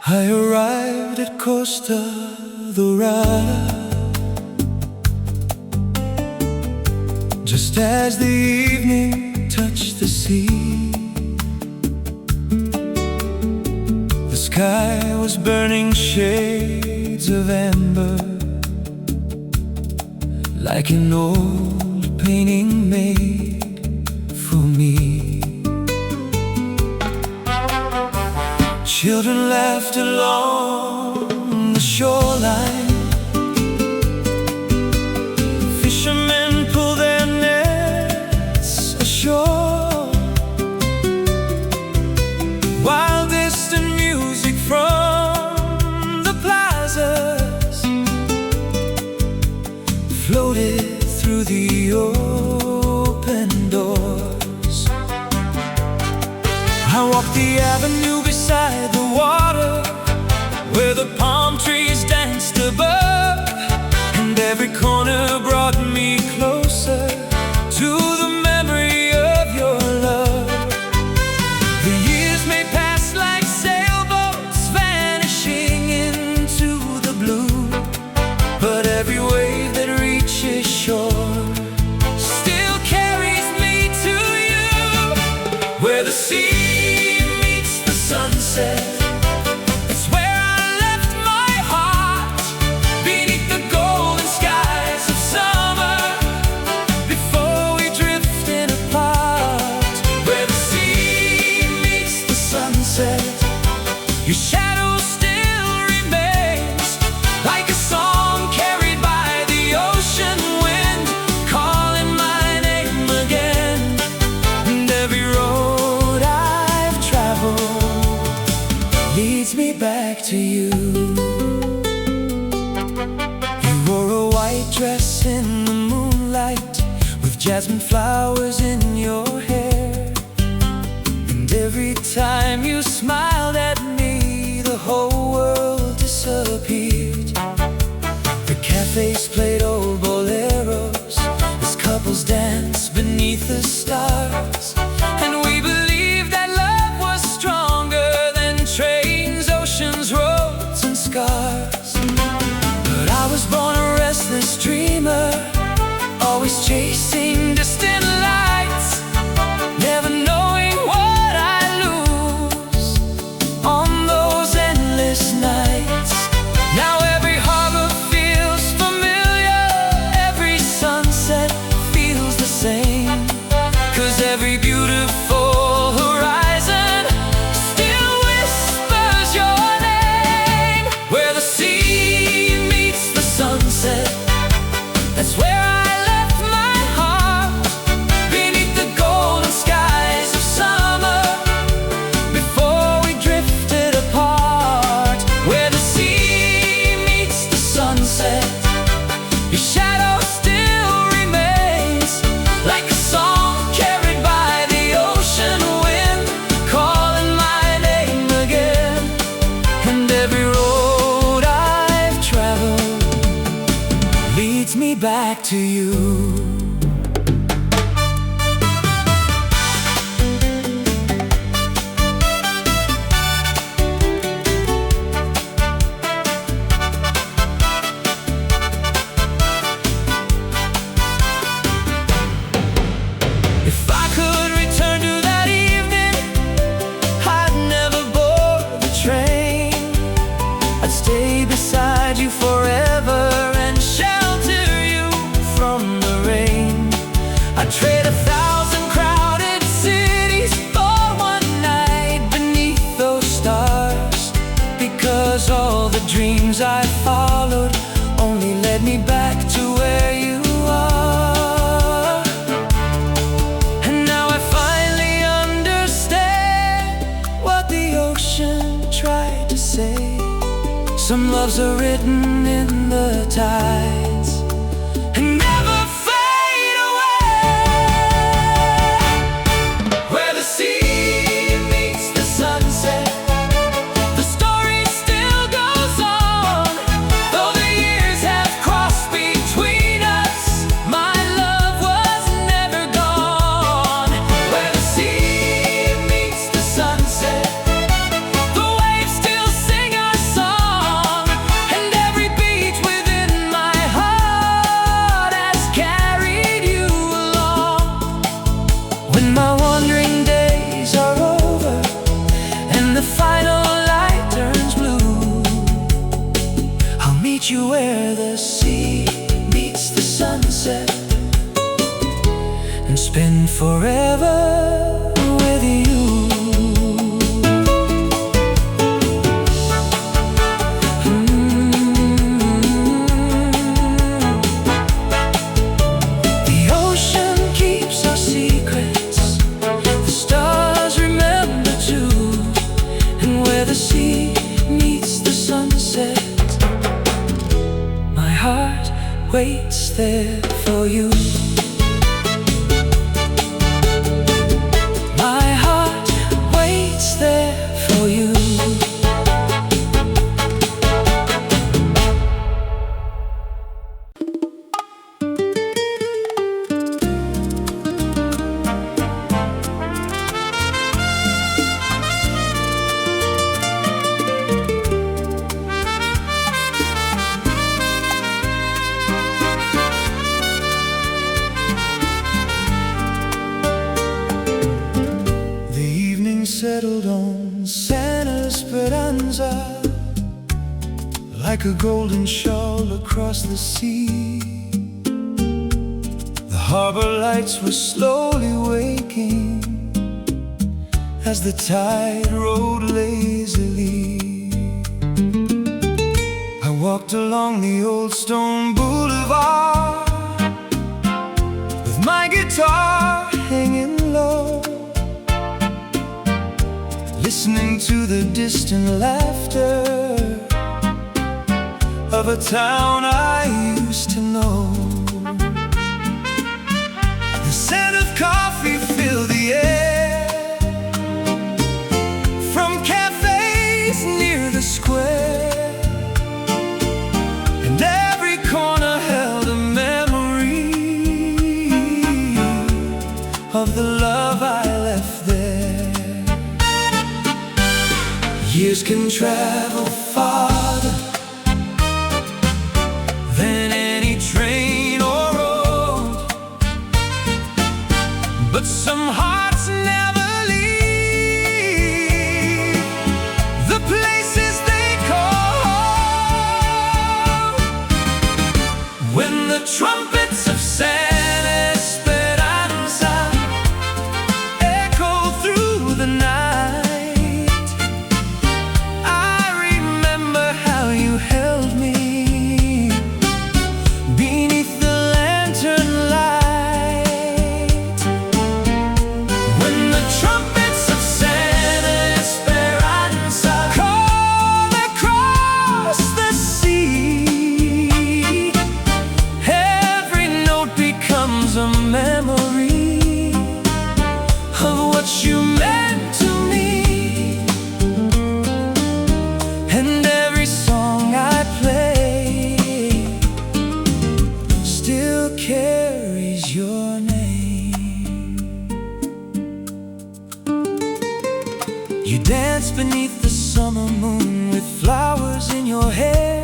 I arrived at Costa Dorada just as the evening touched the sea. The sky was burning shades of amber, like an old painting made for me. Children laughed along the shoreline. Fishermen pulled their nets ashore, while distant music from the plazas floated through the open doors. I walked the avenue beside the water, where the palm trees danced above, and every corner brought me closer to the memory of your love. The years may pass like sailboats vanishing into the blue, but every wave that reaches shore still carries me to you. Where the sea sunset, it's where I left my heart, beneath the golden skies of summer, before we drifted apart. Where the sea meets the sunset, your shadow still remains, like a song carried by the ocean wind, calling my name again. And every road I've traveled leads me back to you. You wore a white dress in the moonlight, with jasmine flowers in your hair, and every time you smiled at me, the whole world disappeared. The cafes played old boleros as couples danced beneath the stars, and we believed that love was stronger than trains, oceans, roads, and scars. But I was born a restless dreamer, always chasing distant lights, never knowing what I lose on those endless nights. Now every harbor feels familiar, every sunset feels the same, 'cause every beautiful horizon still whispers your name. Where the sea meets the sunset, that's where I left my heart, beneath the golden skies of summer, before we drifted apart. Where the sea meets the sunset, your shadow still remains, like a song carried by the ocean wind, calling my name again. And every road I've traveled leads me back to you. If I could return to that evening, I'd never board the train. I'd stay beside you forever and shelter you from the rain. I'd trade 1,000 crowded cities for one night beneath those stars, because all the dreams I followed only led me back to where you are. And now I finally understand what the ocean tried to say. Some loves are written in the tides and never fade away. Where the sea meets the sunset, the story still goes on. Though the years have crossed between us, my love was never gone. Where the sea meets the sunset, the waves still sing meet you where the sea meets the sunset, and spend forever with you. The ocean keeps our secrets, the stars remember too, and where the sea meets the sunset, my heart waits there for you. My heart waits there for you. Settled on Santa Esperanza like a golden shawl across the sea. The harbor lights were slowly waking as the tide rode lazily. I walked along the old stone boulevard with my guitar hanging low, listening to the distant laughter of a town I used to know. The scent of coffee filled the air from cafes near the square, and every corner held a memory of the love I left there. Years can travel farther than any train or road, but some hearts never leave the places they call home. When the trumpets of San Esperanza echo through the night, a memory of what you meant to me, and every song I play still carries your name. You dance beneath the summer moon with flowers in your hair.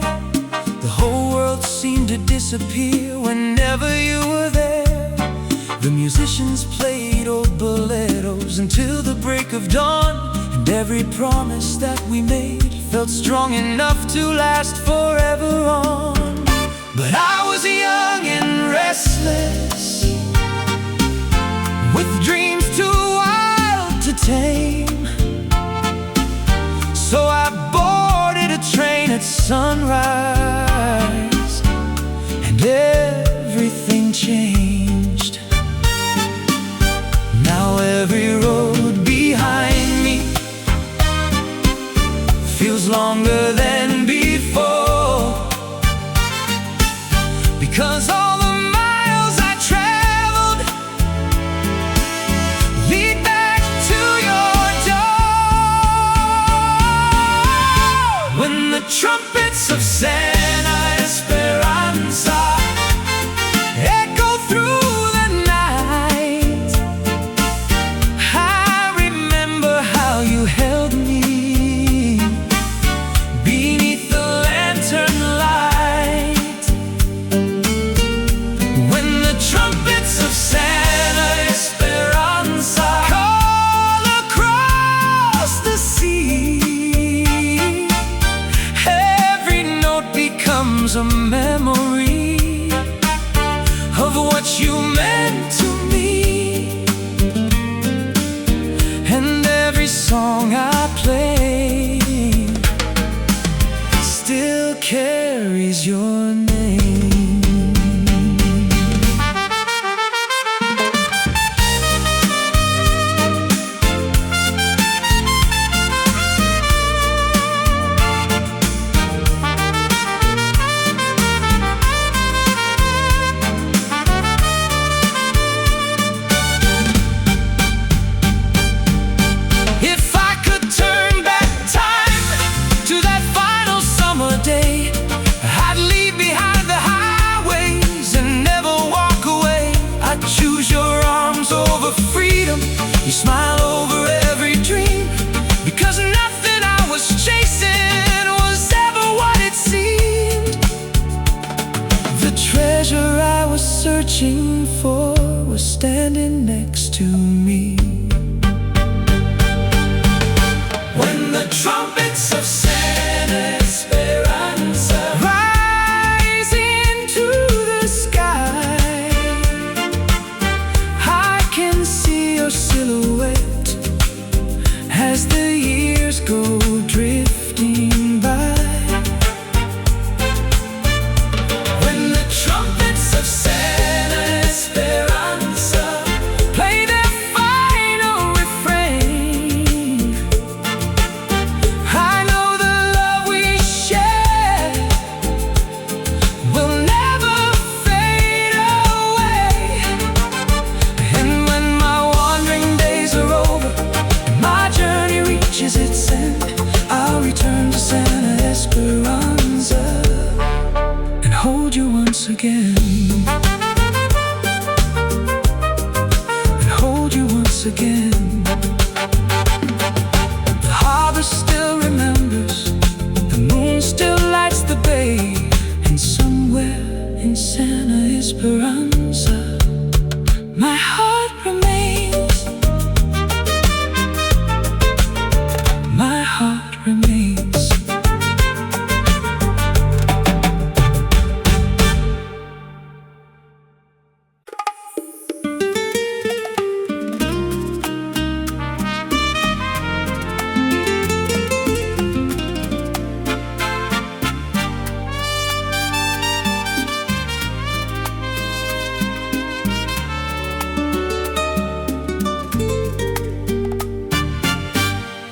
The whole world seemed to disappear whenever you were there. The musicians played old boleros until the break of dawn, and every promise that we made felt strong enough to last forever on. But I was young and restless, with dreams too wild to tame, so I boarded a train at sunrise, and everything changed. Now every road behind me feels longer than before, because all the miles I traveled lead back to your door. When the trumpets of San Esperanza echo through the night, I remember how you held me beneath the lantern light. When the trumpets of San Esperanza call across the sea, every note becomes a memory of what you meant to me. And every song I play still carries your name. You smile over every dream, because nothing I was chasing was ever what it seemed. The treasure I was searching for was standing next to me. When the trumpets of Santa Esperanza rise into the sky, I can see your silhouette as the years go drifting by. When the trumpets of Santa Esperanza play their final refrain, I know the love we share will never fade away. And when my wandering days are over and my journey reaches its end, I'll return to Santa Esperanza and hold you once again. And hold you once again. The harbor still remembers, the moon still lights the bay, and somewhere in Santa Esperanza my heart remains. My heart remains.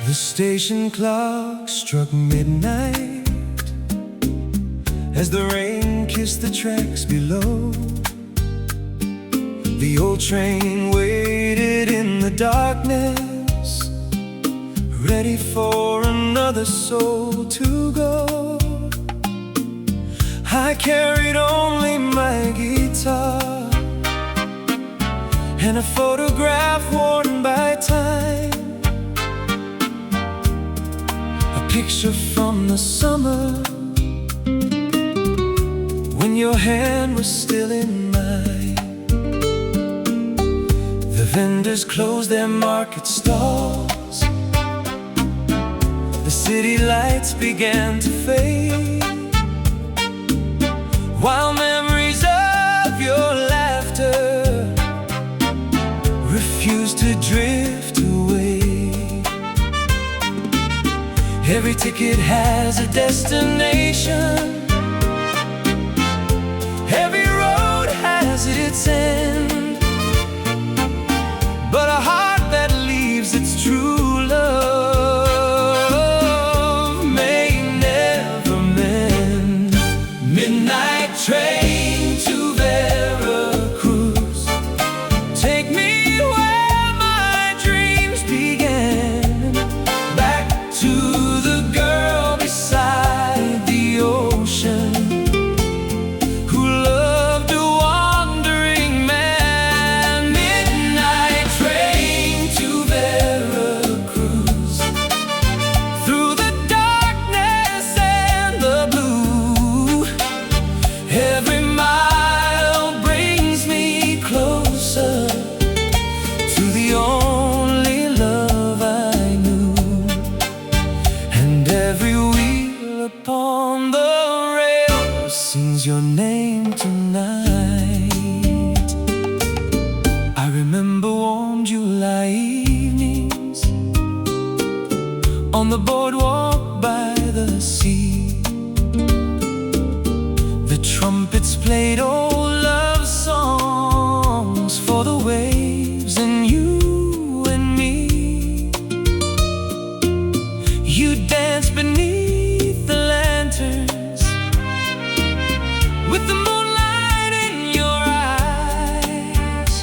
The station clock struck midnight as the rain kissed the tracks below. The old train waited in the darkness, ready for another soul to go. I carried only my guitar and a photograph worn by time, a picture from the summer when your hand was still in mine. The vendors closed their market stalls, the city lights began to fade, while memories of your laughter refused to drift away. Every ticket has a destination, every road has its end, but a heart that leaves its true love may never mend. Midnight train to Veracruz, take me where my dreams began, back to the girl beside the ocean who loved a wandering man. Midnight train boardwalk by the sea. The trumpets played old love songs for the waves and you and me. You danced beneath the lanterns with the moonlight in your eyes,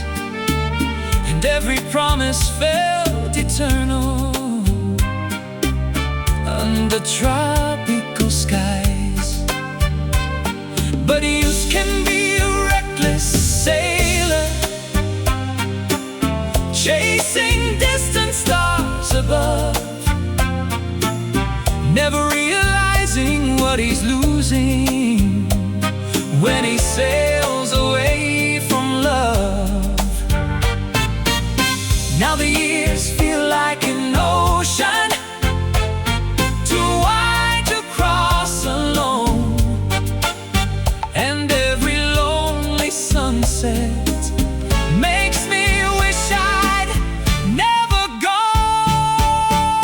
and every promise felt eternal under tropical skies. But youth can be a reckless sailor, chasing distant stars above, never realizing what he's losing when he sails away from love. Now the years feel like an ocean, too wide to cross alone, and every lonely sunset makes me wish I'd never gone.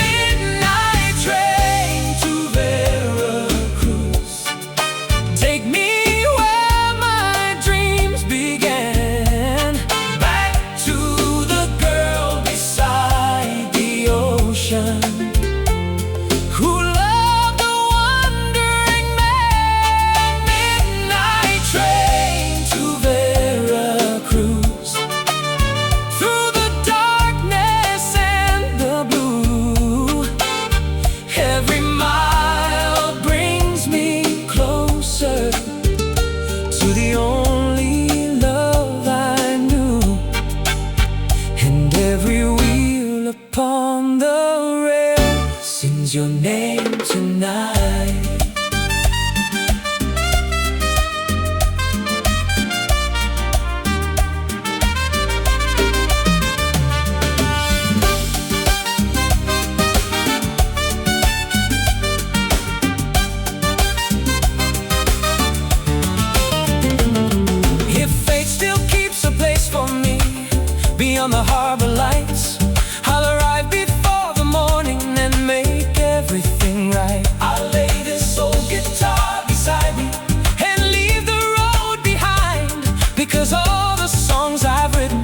Midnight train to Veracruz, take me where my dreams began, back to the girl beside the ocean who loved a wandering man. Midnight train to Veracruz, through the darkness and the blue. Every mile brings me closer to the only love I knew, and every wheel upon the rail sings your name tonight. If fate still keeps a place for me beyond the harbor lights, I'll arrive before the morning and make everything right. I'll lay this old guitar beside me and leave the road behind, because all the songs I've written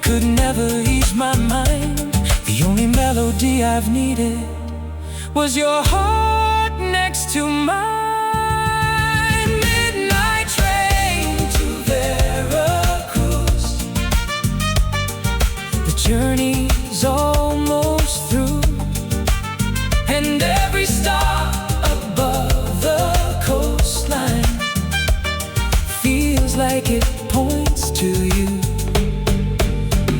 could never ease my mind. The only melody I've needed was your heart next to mine. Midnight train to Veracruz, the journey's almost through, and every star above the coastline feels like it points to you.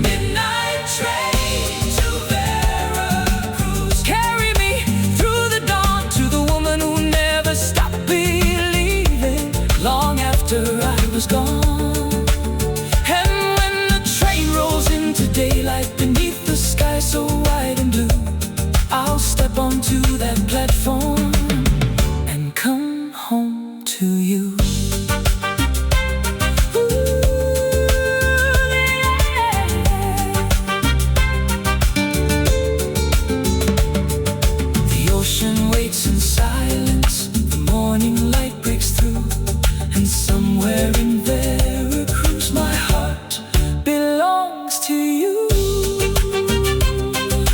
Midnight train to Veracruz, carry me through the dawn to the woman who never stopped believing, long after I was gone. And when the train rolls into daylight beneath the sky so wide and blue, I'll step onto that platform and come home to you. The ocean waits in silence, the morning light breaks through, and somewhere in Veracruz my heart belongs to you.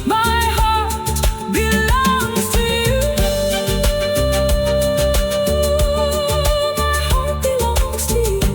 My heart belongs to you. My heart belongs to you.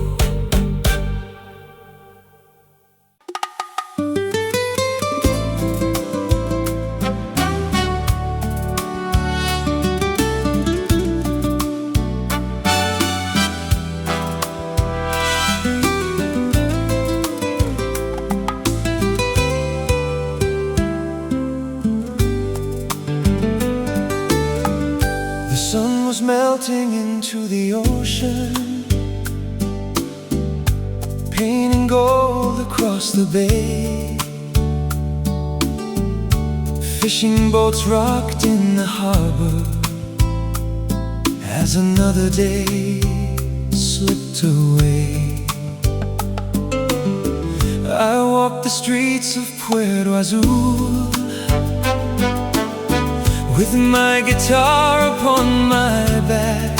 The sun was melting into the ocean, painting gold across the bay. Fishing boats rocked in the harbor as another day slipped away. I walked the streets of Puerto Azul, with my guitar upon my back,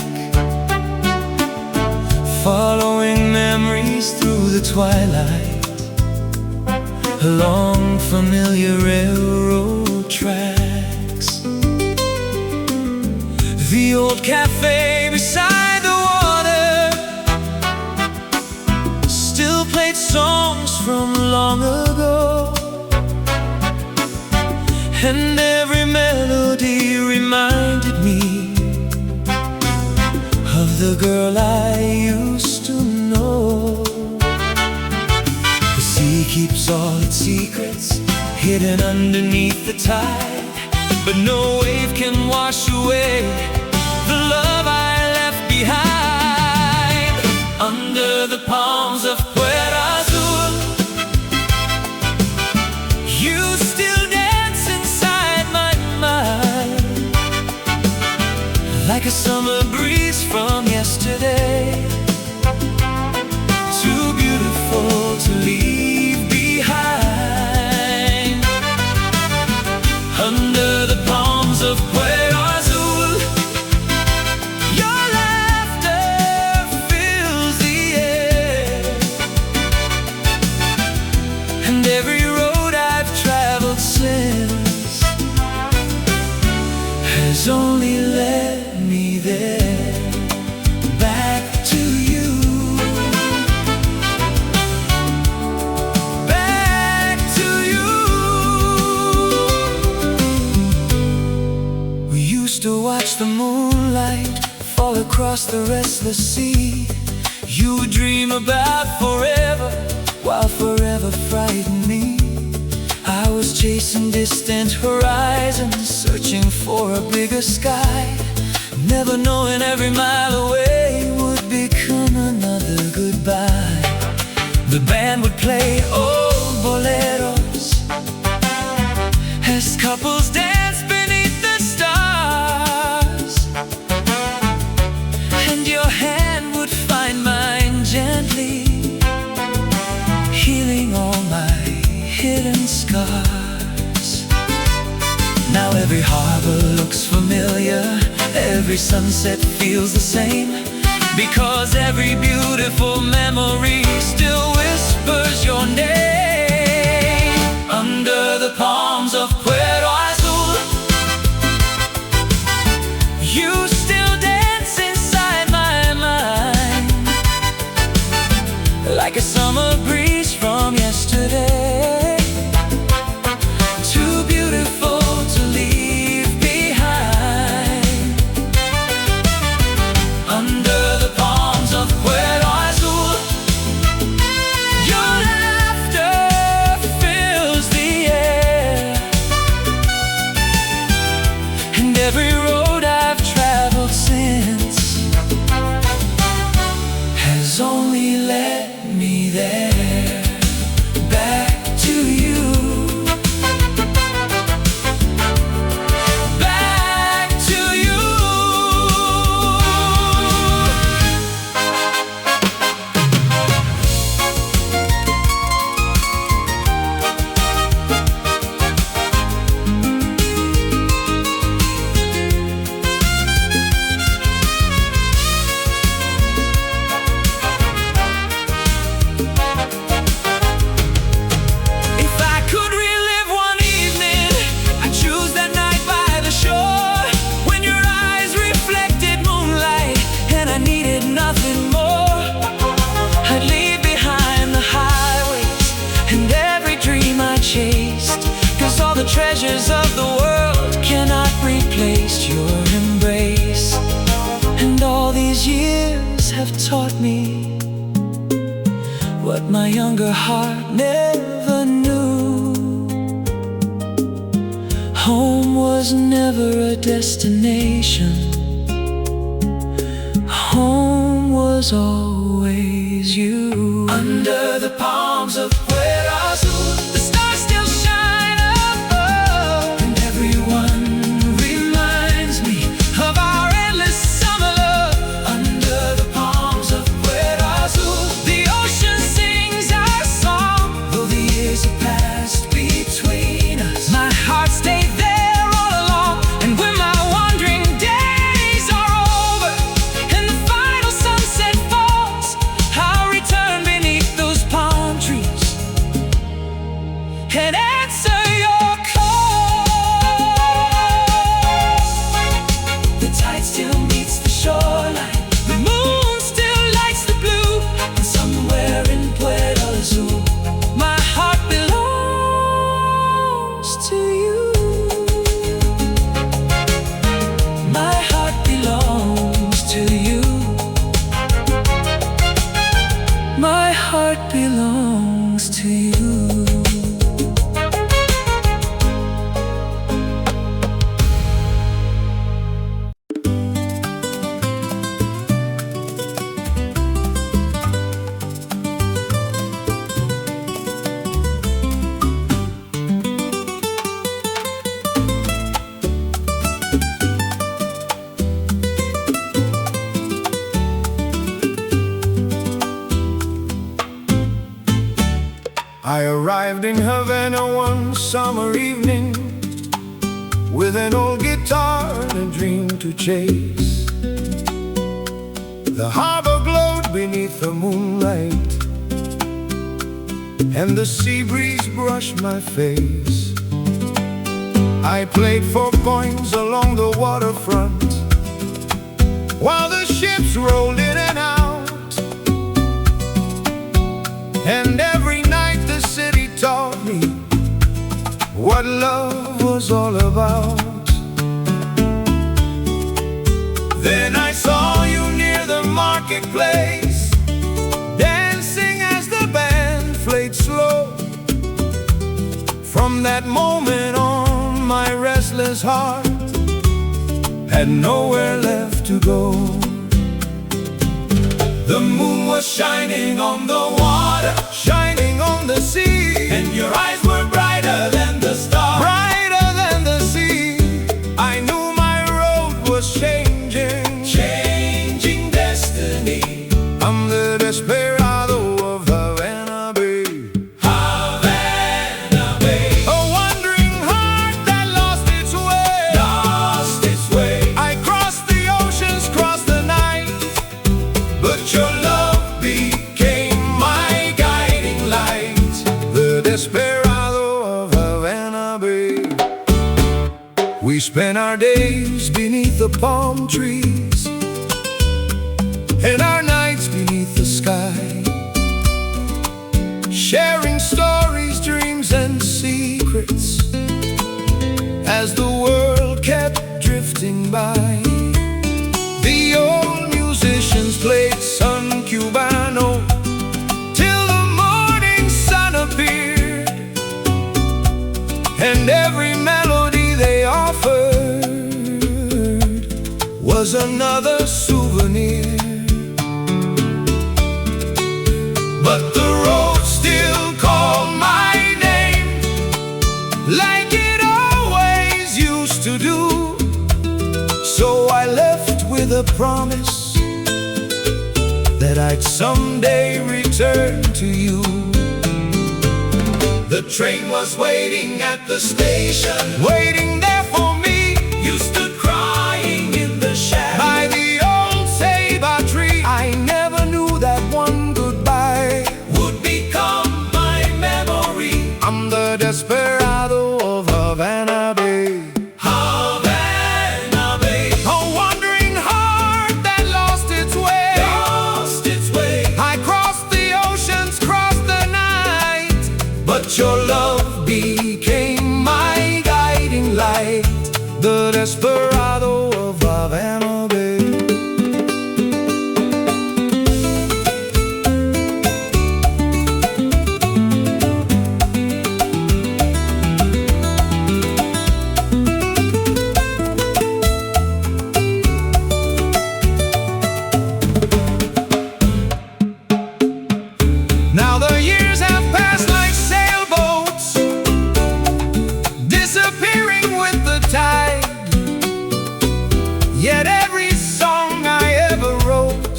following memories through the twilight, along familiar railroad tracks. The old cafe beside the water still played songs from long ago, and every melody reminded me of the girl I used to know. The sea keeps all its secrets hidden underneath the tide, but no wave can wash away the love I left behind. Under the palms of Puerto Azul, you still dance inside my mind, like a summer breeze from yesterday, too beautiful to leave behind. Under the palms of Puerto Azul, your laughter fills the air, and every road I've traveled since has only led me there, back to you, back to you. We used to watch the moonlight fall across the restless sea. You would dream about forever, while forever frightened me. I was chasing distant horizons, searching for a bigger sky, never knowing every mile away would become another goodbye. The band would play old boleros as couples dance beneath the stars, and your hand would find mine gently, healing all my hidden scars. Now every harbor looks familiar, every sunset feels the same, because every beautiful memory still whispers your name. Under the palms of Puerto Azul, you still dance inside my mind, like a summer breeze from yesterday, too beautiful to leave behind. Under the palms of Puerto Azul, your laughter fills the air, and every road I've traveled since has only led me there, back to you, back to you. If I could relive one evening, I'd choose that night by the shore, when your eyes reflected moonlight and I needed nothing more. I'd leave behind the highways and every dream I chased, 'cause all the treasures of the world cannot replace your embrace. And all these years have taught me what my younger heart never knew. Home was never a destination, home was always you. Under the palms of Puerto Azul, the stars still shine above, and everyone reminds me of our endless summer love. Under the palms of Puerto Azul, the ocean sings our song, though the years have passed between us, my heart stayed there all along, and we're arrived in Havana one summer evening with an old guitar and a dream to chase. The harbor glowed beneath the moonlight, and the sea breeze brushed my face. I played for coins along the waterfront while the ships rolled in and out, and every night the city taught me what love was all about. Then I saw you near the marketplace, dancing as the band played slow. From that moment on, my restless heart had nowhere left to go. The moon was shining on the water, shining on the sea, and your eyes were brighter than the stars, brighter than the sea. I knew my road was changing, changing destiny. I'm the desperado of Havana Bay. Havana Bay, a wandering heart that lost its way, lost its way. I crossed the oceans, crossed the night, but your love became my guiding light. The desperado of Havana Bay. We spent our days beneath the palm trees, and our nights beneath the sky, sharing stories, dreams, and secrets as the world kept drifting by. The old musicians played son cubano till the morning sun appeared, and every melody they offered was another souvenir. But the road still called my name, like it always used to do. So I left with a promise that I'd someday return to you. The train was waiting at the station, waiting there for me. You stood crying in the shadow by the old ceiba tree. I never knew that one goodbye would become my memory. I'm the desperado of Havana Bay. Havana Bay, a wandering heart that lost its way, lost its way. I crossed the oceans, crossed the night, but your love became my guiding light. The desperado of Havana Bay. Now the years have passed like sailboats, disappearing with the tide. Yet every song I ever wrote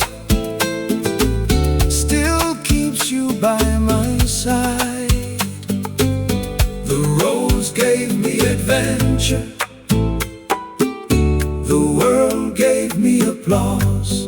still keeps you by my side. The rose gave me adventure, the world gave me applause.